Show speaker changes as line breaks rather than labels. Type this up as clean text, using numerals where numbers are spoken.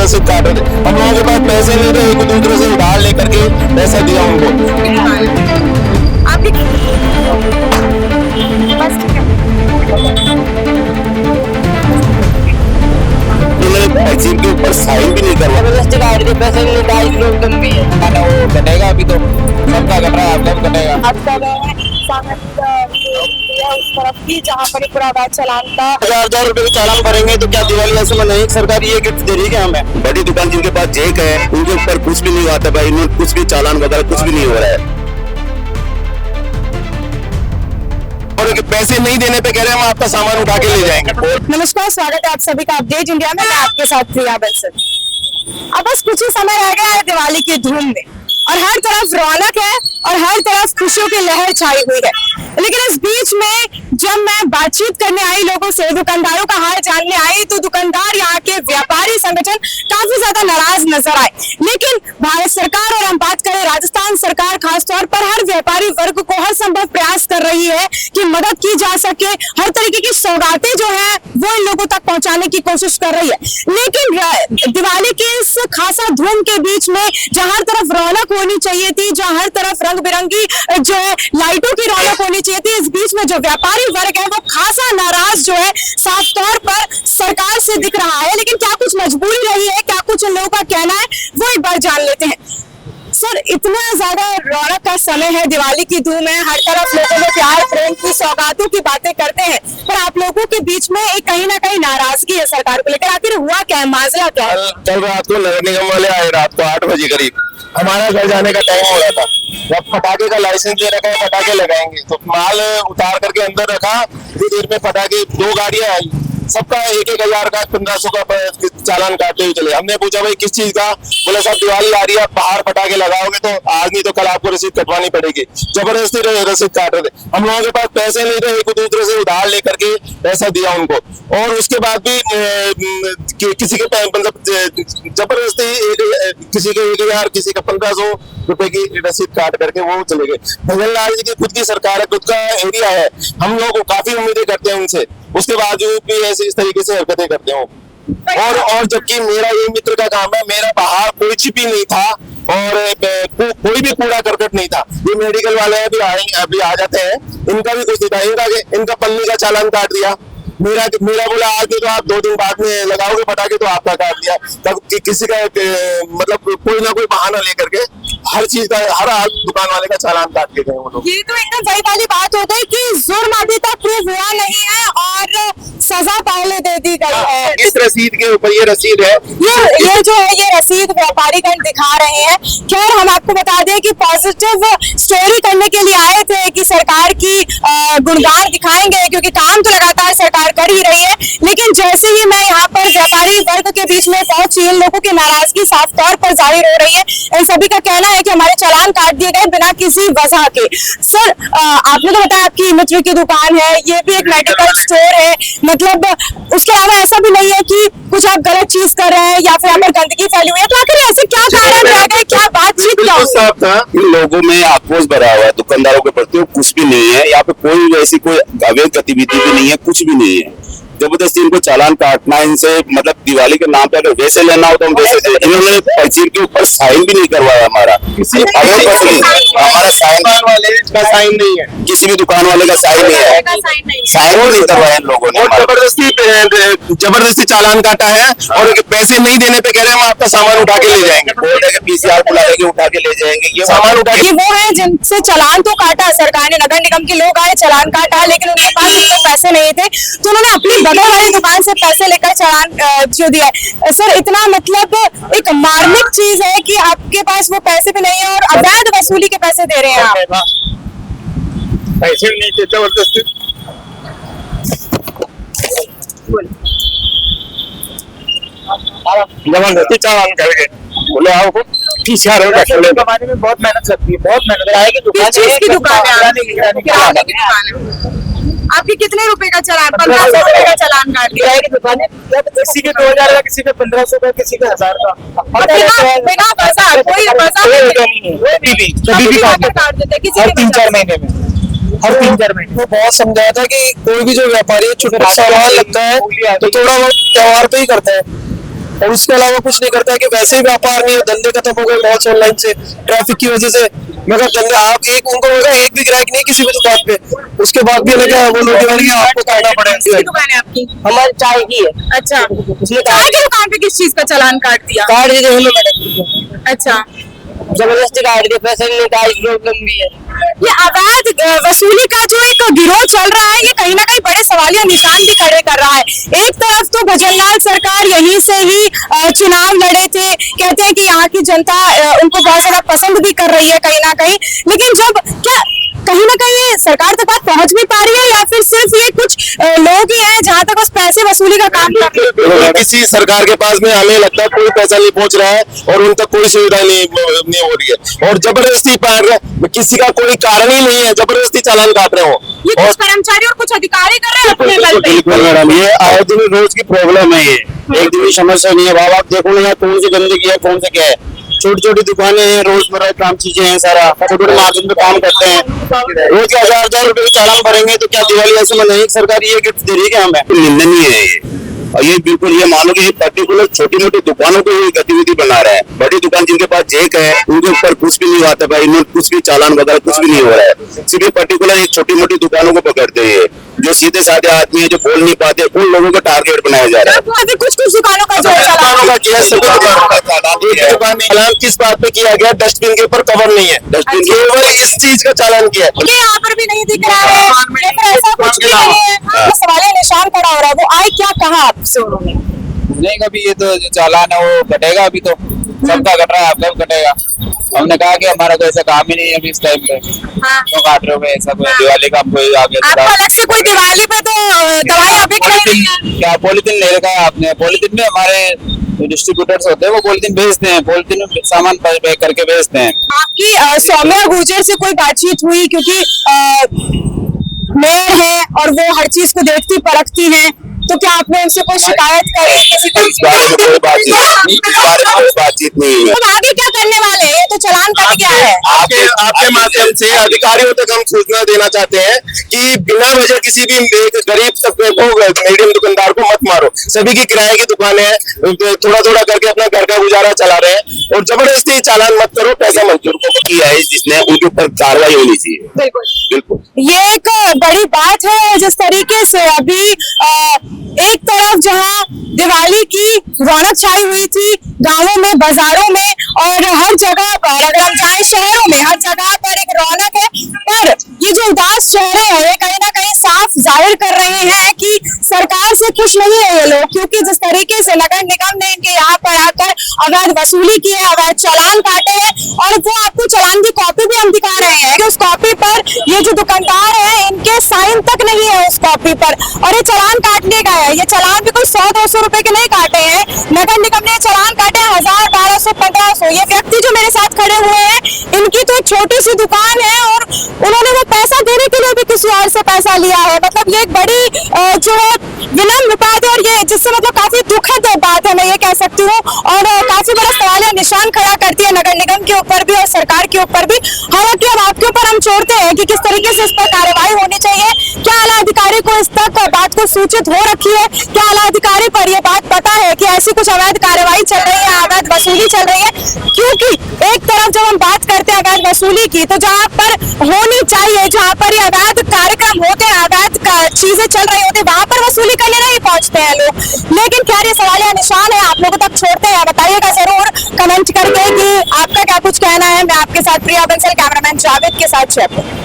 रसीद काट रहे थे। हम लोगों के पास पैसे नहीं थे, एक दूसरे से उधार लेकर के पैसा दिया उनको।
आपकी बस ठीक है।
उन्होंने पैसे के ऊपर साइन भी नहीं करवा।
जबरदस्ती काट दिए, पैसे नहीं, 2.5 किलो कम भी है। खाना वो कटेगा, अभी तो सबका कट रहा है, अब कब कटेगा।
आपका उस तरफ की जहाँ पर पूरा वैट चालान था
1000 रुपए का चालान भरेंगे तो क्या दिवाली ऐसे में नहीं? सरकार ये गिफ्ट दे रही है हमें। बड़ी दुकान जिनके पास चेक है उनके ऊपर कुछ भी नहीं आता भाई, इन्होंने कुछ भी चालान वगैरह कुछ भी नहीं हो रहा है। और पैसे नहीं देने पे कह रहे हैं हम आपका सामान उठा के ले जाएंगे।
नमस्कार, स्वागत है आप सभी का अपडेट इंडिया में। मैं आपके साथ प्रिया बंसल। अब बस कुछ ही समय रह गया है दिवाली की धूम में और हर तरफ रौनक है और हर तरफ खुशियों की लहर छाई हुई है। लेकिन इस बीच में जब मैं बातचीत करने आई लोगों से, दुकानदारों का हाल जानने आई, तो दुकानदार, यहाँ के व्यापारी संगठन काफी ज्यादा नाराज नजर आए। लेकिन भारत सरकार और हम बात करें राजस्थान सरकार खासतौर पर हर व्यापारी वर्ग को हर संभव प्रयास कर रही है कि मदद की जा सके। हर तरीके की सौगातें जो है वो इन लोगों तक पहुंचाने की कोशिश कर रही है। लेकिन दिवाली के इस खासा धूम के बीच में जहां हर तरफ रौनक होनी चाहिए थी, जहां हर तरफ रंग बिरंगी जो है लाइटों की रौनक होनी चाहिए थी, इस बीच में जो व्यापारी वर्ग है वो खासा नाराज जो है साफ तौर पर सरकार से दिख रहा है। लेकिन क्या कुछ मजबूरी रही है, क्या कुछ इन लोगों का कहना है, वो एक बार जान लेते हैं। सर, इतना ज्यादा रौनक का समय है, दिवाली की धूम है, हर तरफ लोगों में प्यार प्रेम की सौगातों की बातें करते हैं, पर आप लोगों के बीच में एक कहीं ना कहीं नाराजगी है सरकार को लेकर। आखिर हुआ क्या है, माजरा क्या है?
कल रात को नगर निगम वाले आए, रात को 8 बजे करीब। हमारा घर जाने का टाइम हो रहा था, जब पटाखे का लाइसेंस दे रखा है, पटाखे लगाएंगे, तो माल उतार करके अंदर रखा। थोड़ी देर में पटाखे 2 गाड़ियां आई, सबका 1,000 का 1500 का चालान काटते हुए चले। हमने पूछा भाई किस चीज का? बोले साहब दिवाली आ रही है, बाहर पटाखे लगाओगे तो आज नहीं तो कल आपको रसीद कटवानी पड़ेगी। जबरदस्ती रसीद काट रहे थे। हम लोगों के पास पैसे नहीं थे, एक दूसरे से उधार लेकर के पैसा दिया उनको। और उसके बाद भी किसी के मतलब जबरदस्ती किसी के 1,000 किसी का 1500 रुपए की रसीद काट करके वो चले गए। भजन लाल जी की खुद की सरकार है, खुद का एरिया है, हम लोग काफी उम्मीदें करते हैं उनसे, उसके बावजूद भी ऐसे इस तरीके से हरकतें करते हो। और जबकि मेरा ये मित्र का काम है, मेरा बाहर कोई चिपी नहीं था और कोई भी कूड़ा करकट नहीं था। ये मेडिकल वाले अभी आ जाते हैं, इनका भी कुछ नहीं था। इनका पन्नी का चालान काट दिया। मेरा बोला आज तो आप 2 दिन बाद में लगाओगे पटाखे, तो आपका काट दिया। तब किसी का मतलब कोई ना कोई बहाना लेकर के हर चीज का हर दुकान वाले का चालान काट के गए वो लोग।
ये तो एकदम वही वाली बात हो गई कि जुर्म अभी तक प्रूव हुआ नहीं है और सजा पहले दे दी गई है।
इस रसीद के ऊपर ये रसीद है,
ये जो है ये रसीद व्यापारीगण दिखा रहे हैं। खैर, हम आपको बता दें कि पॉजिटिव स्टोरी करने के लिए आए थे कि सरकार की गुणगान दिखाएंगे, क्योंकि काम तो लगातार सरकार कर ही रही है। लेकिन जैसे ही मैं यहाँ पर व्यापारी वर्ग के बीच में पहुंची, इन लोगों की नाराजगी साफ तौर पर जाहिर हो रही है। इन सभी का कहना है कि हमारे चालान काट दिए गए बिना किसी वजह के। सर, आपने तो बताया आपकी मित्र की दुकान है, ये भी एक मेडिकल स्टोर है, मतलब उसके अलावा ऐसा भी नहीं है कि कुछ आप गलत चीज कर रहे हैं या फिर यहाँ पर गंदगी फैली हुई है, तो आखिर ऐसे क्या कारण रह गए, क्या बातचीत क्या हुई?
था इन लोगों में आक्रोश भरा हुआ है दुकानदारों के प्रति। कुछ भी नहीं है यहाँ पे, कोई ऐसी कोई अवैध गतिविधि भी नहीं है, कुछ भी नहीं है। जबरदस्ती इनको चालान काटना इनसे, मतलब दिवाली के नाम पे अगर वैसे लेना हो तो हम वैसे। इन्होंने पर्ची के ऊपर साइन भी नहीं करवाया हमारा, हमारा साइन नहीं है, किसी भी दुकान वाले का साइन नहीं है, साइन भी नहीं करवाया इन लोगों ने। जबरदस्ती चालान काटा है और पैसे नहीं देने पे कह रहे हैं हम आपका सामान उठा के ले जाएंगे। बोल रहे PCR बुला के उठा के ले जाएंगे। ये सामान उठा के,
वो है जिनसे चालान तो काटा सरकार ने, नगर निगम के लोग आए, चालान काटा, लेकिन उनके पास उनके पैसे नहीं थे, तो उन्होंने अपनी बगल वाली दुकान से पैसे लेकर चालान जो दिया है। सर, इतना मतलब एक मार्मिक चीज है कि आपके पास वो पैसे भी नहीं है और अवैध वसूली के पैसे दे रहे हैं आप।
पैसे नहीं थे, जबरदस्ती जबरदस्ती चालान कर गए। बोले आपको PCR
कमाने में बहुत मेहनत लगती है, बहुत मेहनत है।
किस चीज की दुकान है आपकी? कितने रुपए का चालान? 1500 रुपए का चालान काट दिया है।
किसी के 2000 का, किसी के 1500 का, किसी के 1000 का।
बिना पैसा कोई काट देते किसी
हर 3-4 महीने में, हर 3-4 महीने।
तो बहुत समझाया था कि कोई भी जो व्यापारी छोटा सामान लगता है तो थोड़ा बहुत त्योहार पे ही करता है,
और उसके अलावा कुछ नहीं करता है कि वैसे ही व्यापार नहीं है, धंधे खत्म हो गए बहुत ऑनलाइन से, ट्रैफिक की वजह से। मगर धंधे आप एक उनको होगा एक भी ग्राहक नहीं किसी भी दुकान पे, उसके बाद भी लगा वो लोग आपको करना पड़ेगा।
दुकान है आपकी?
हमारी चाय की है।
अच्छा, चाय की दुकान पे किस चीज का चालान काट दिया?
काट दी हमें मैडम,
अच्छा,
जबरदस्ती काट दिया, पैसे नहीं था, प्रॉब्लम भी है।
ये अवैध वसूली का जो एक गिरोह चल रहा है, ये कहीं ना कहीं बड़े सवालिया निशान भी खड़े कर रहा है। एक तरफ तो भजनलाल सरकार यहीं से ही चुनाव लड़े थे, कहते हैं कि यहाँ की जनता उनको बहुत ज्यादा पसंद भी कर रही है कहीं ना कहीं, लेकिन जब क्या कहीं ना कहीं सरकार तक बात पहुंच भी पा रही है, या फिर सिर्फ ये कुछ लोग ही हैं जहां तक बस पैसे वसूली का काम कर रहे हैं?
किसी सरकार के पास में हमें लगता है कोई पैसा नहीं पहुंच रहा है और उन तक कोई सुविधा नहीं हो रही है, और जबरदस्ती किसी का कोई कारण ही नहीं है, जबरदस्ती चालान काट रहे हो।
ये कुछ कर्मचारी और कुछ अधिकारी कर रहे हैं अपने बल पे।
बिल्कुल मैडम, ये आए दिन रोज की प्रॉब्लम है, ये एक दिन की समस्या नहीं है। बाबा आप देखो ना यहाँ कौन सी गंदगी है, कौन से क्या है, छोटी छोटी दुकानें हैं, रोजमर्रा के काम चीजें हैं, सारा छोटे छोटे मार्जिन पे काम करते हैं, रोज के 1000 रुपए के चालान भरेंगे तो क्या दिवाली ऐसे मनाएंगे? सरकार ये गिफ्ट दे रही है हमें? निंदनीय है ये, और ये बिल्कुल ये मानो कि पर्टिकुलर छोटी मोटी दुकानों को ये गतिविधि बना रहा है। बड़ी दुकान जिनके पास चेक है उनके ऊपर कुछ भी नहीं आता भाई, इन्होंने कुछ भी चालान वगैरह कुछ भी नहीं हो रहा है, सिर्फ पर्टिकुलर ये छोटी मोटी दुकानों को पकड़ते हैं। जो सीधे साधे आदमी है जो बोल नहीं पाते उन लोगों का टारगेट बनाया जा रहा है।
कुछ कुछ दुकानों का
दुकानों का किया, सभी दुकानों का चालान किस बात पे किया गया? डस्टबिन के ऊपर कवर नहीं है, डस्टबिन के ऊपर इस चीज का चालान किया है।
यहाँ पर भी नहीं दिख रहा है, या फिर ऐसा कुछ भी नहीं है, तो सवालिया निशान खड़ा हो रहा है। वो आए क्या कहा आपसे उन्होंने?
नहीं, कभी ये तो जो चालान है वो कटेगा, अभी तो सबका कट रहा है, आपका भी कटेगा। हमने कहा कि हमारा कोई ऐसा काम ही नहीं है अभी इस टाइम पे, क्यों काट रहे हो? ऐसा कोई दिवाली का हमको आगे
आपको अलग से कोई दिवाली पे तो दवाई अभी
क्या पॉलिथीन ले रखा है आपने? पॉलिथीन में हमारे जो डिस्ट्रीब्यूटर्स होते हैं वो पॉलिथीन भेजते हैं, पॉलिथीन में सामान पैक करके भेजते हैं।
आपकी सौम्या गुर्जर से कोई बातचीत हुई? क्योंकि मेयर है और वो हर चीज को देखती परखती हैं, तो क्या आपने उनसे कोई शिकायत करी? किसी
इस बारे में कोई बातचीत नहीं, इस बारे में कोई बातचीत नहीं है।
तो आगे क्या करने वाले हैं? ये तो चालान कट गया है।
आपके माध्यम से अधिकारियों तक हम सूचना देना चाहते हैं कि बिना वजह किसी भी एक गरीब तबके को, मीडियम दुकानदार को मत मारो। सभी की किराए की दुकानें हैं, थोड़ा थोड़ा करके अपना घर का गुजारा चला रहे हैं, और जबरदस्ती चालान मत करो। पैसा मजदूर को किया है जिसने, उनके ऊपर कार्रवाई होनी चाहिए।
बिल्कुल
बिल्कुल,
ये एक बड़ी बात है। जिस तरीके से अभी एक तरफ जहां दिवाली की रौनक छाई हुई थी गांवों में, बाजारों में, और हर जगह पर, अगर हम जाए शहरों में, हर जगह पर एक रौनक है, पर ये जो उदास चेहरे हैं ये कहीं ना कहीं साफ जाहिर कर रहे हैं कि सरकार से खुश नहीं है ये लोग। क्योंकि जिस तरीके से नगर निगम ने इनके यहाँ पर आकर अवैध वसूली की है, अवैध चालान काटे हैं, और वो आपको चालान की कॉपी भी हम दिखा रहे हैं कि उस कॉपी पर ये जो दुकानदार है इनके साइन तक नहीं है उस कॉपी पर, और ये चालान काट लिए गए हैं। ये चालान भी कोई 100-200 रुपए के नहीं काटे हैं, नगर निगम ने चालान काटे 1000, 1200, 1500। ये व्यक्ति जो मेरे साथ खड़े हुए हैं, इनकी तो एक छोटी सी दुकान है और उन्होंने वो पैसा देने के लिए भी किसी और से पैसा लिया है। मतलब ये एक बड़ी जो है विनम्र बात है, और ये जिससे मतलब काफी दुखद बात है, मैं ये कह सकती हूँ, और काफी बड़ा सवालिया निशान खड़ा करती है नगर निगम के ऊपर भी और सरकार के ऊपर भी। हालांकि अब आपके ऊपर हम छोड़ते हैं कि किस तरीके से इस पर कार्रवाई होनी चाहिए। क्या आला अधिकारी को इस तक बात को सूचित हो रखी है? क्या आला अधिकारी पर यह बात पता है कि ऐसी कुछ अवैध कार्रवाई चल रही है, अवैध वसूली चल रही है? क्योंकि एक तरफ जब हम बात करते हैं अवैध वसूली की, तो जहाँ पर होनी चाहिए, जहाँ पर ये अवैध कार्यक्रम होते हैं, अवैध चीजें चल रही होती है, वहां पर वसूली करने नहीं पहुंचते हैं लोग। लेकिन क्या ये सवालिया निशान है? आप लोगों तक छोड़ते हैं, बताइएगा जरूर कमेंट करके कि आपका क्या कुछ कहना है। मैं आपके साथ प्रिया बंसल, कैमरामैन जावेद के साथ जयपुर।